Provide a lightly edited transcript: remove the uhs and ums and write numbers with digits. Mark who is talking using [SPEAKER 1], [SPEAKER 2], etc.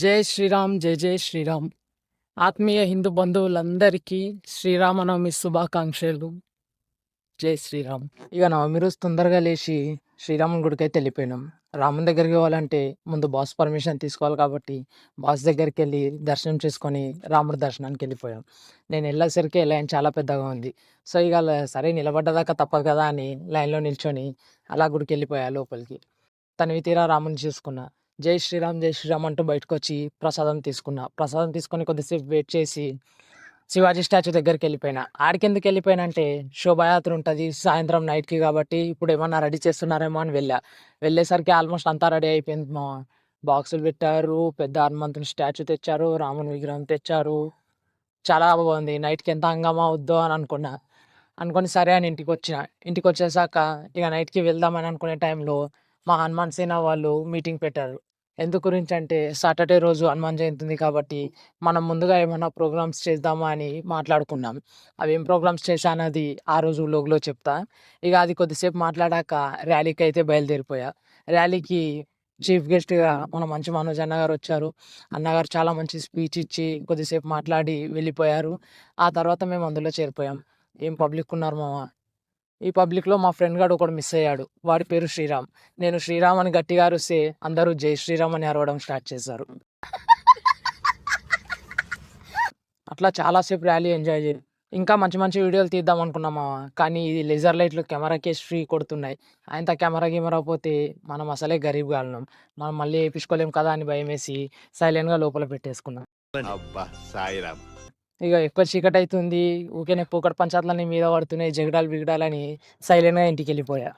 [SPEAKER 1] జై శ్రీరామ్ జై జై శ్రీరామ్. ఆత్మీయ హిందూ బంధువులందరికీ శ్రీరామనవమి శుభాకాంక్షలు. జై శ్రీరామ్. ఇక నవమి రోజు తొందరగా లేచి శ్రీరాముని గుడికి అయితే వెళ్ళిపోయినాం. రాముని దగ్గరికి పోవాలంటే ముందు బాస్ పర్మిషన్ తీసుకోవాలి కాబట్టి బాస్ దగ్గరికి వెళ్ళి దర్శనం చేసుకొని రాముడి దర్శనానికి వెళ్ళిపోయాం. నేను వెళ్ళేసరికి లైన్ చాలా పెద్దగా ఉంది. సో ఇక సరే నిలబడ్డదాకా తప్పదు కదా అని లైన్లో నిల్చొని అలా గుడికి వెళ్ళిపోయా లోపలికి. తనివి తీరా రాముని చూసుకున్నా. జై శ్రీరామ్ అంటూ బయటకొచ్చి ప్రసాదం తీసుకున్నా. ప్రసాదం తీసుకొని కొద్దిసేపు వెయిట్ చేసి శివాజీ స్టాచ్యూ దగ్గరికి వెళ్ళిపోయినా. ఆడికెందుకు వెళ్ళిపోయినా అంటే శోభాయాత్ర ఉంటుంది సాయంత్రం నైట్కి కాబట్టి ఇప్పుడు ఏమన్నా రెడీ చేస్తున్నారేమో అని వెళ్ళేసరికి ఆల్మోస్ట్ అంతా రెడీ అయిపోయింది. మా బాక్సులు పెట్టారు, పెద్ద హనుమంతుని స్టాచ్యూ తెచ్చారు, రాముని విగ్రహం తెచ్చారు. చాలా బాగుంది. నైట్కి ఎంత హంగామా అవుద్దో అని అనుకొని సరే అని ఇంటికి వచ్చేసాక ఇక నైట్కి వెళ్దామని అనుకునే టైంలో మా హనుమాన్ సేన వాళ్ళు మీటింగ్ పెట్టారు. ఎందు గురించి అంటే సాటర్డే రోజు హనుమాన్ జయంతి ఉంది కాబట్టి మనం ముందుగా ఏమైనా ప్రోగ్రామ్స్ చేద్దామా అని మాట్లాడుకున్నాం. అవి ఏం ప్రోగ్రామ్స్ చేశా అన్నది ఆ రోజు వ్లాగ్లో చెప్తా. ఇక అది కొద్దిసేపు మాట్లాడాక ర్యాలీకి అయితే బయలుదేరిపోయా. ర్యాలీకి చీఫ్ గెస్ట్గా మన మంచి మనోజ్ అన్నగారు వచ్చారు. అన్నగారు చాలా మంచి స్పీచ్ ఇచ్చి కొద్దిసేపు మాట్లాడి వెళ్ళిపోయారు. ఆ తర్వాత మేము అందులో చేరిపోయాం. ఏం పబ్లిక్ ఉన్నారు మామ. ఈ పబ్లిక్లో మా ఫ్రెండ్ గాడు ఒకడు మిస్ అయ్యాడు. వాడి పేరు శ్రీరామ్. నేను శ్రీరామ్ అని గట్టిగా అరిస్తే అందరూ జై శ్రీరామ్ అని అరవడం స్టార్ట్ చేశారు. అట్లా చాలాసేపు ర్యాలీ ఎంజాయ్ చేయి. ఇంకా మంచి మంచి వీడియోలు తీద్దాం అనుకున్నాం మామ. కానీ ఇది లేజర్ లైట్లు కెమెరా కేస్ ఫ్రీ కొడుతున్నాయి. ఆయనతో కెమెరా పోతే మనం అసలే గరీబ్ గాళ్ళం. మనం మళ్ళీ వేయించుకోలేం కదా అని భయమేసి సైలెంట్గా లోపల పెట్టేసుకున్నాం.
[SPEAKER 2] అబ్బా సాయిరామ్.
[SPEAKER 1] ఇక ఎక్కువ చీకటి అవుతుంది. ఊరికేనే పూకటి పంచాయతీలన్నీ మీద పడుతున్నాయి, జగడాలు బిగడాలని సైలెంట్గా ఇంటికి వెళ్ళిపోయా.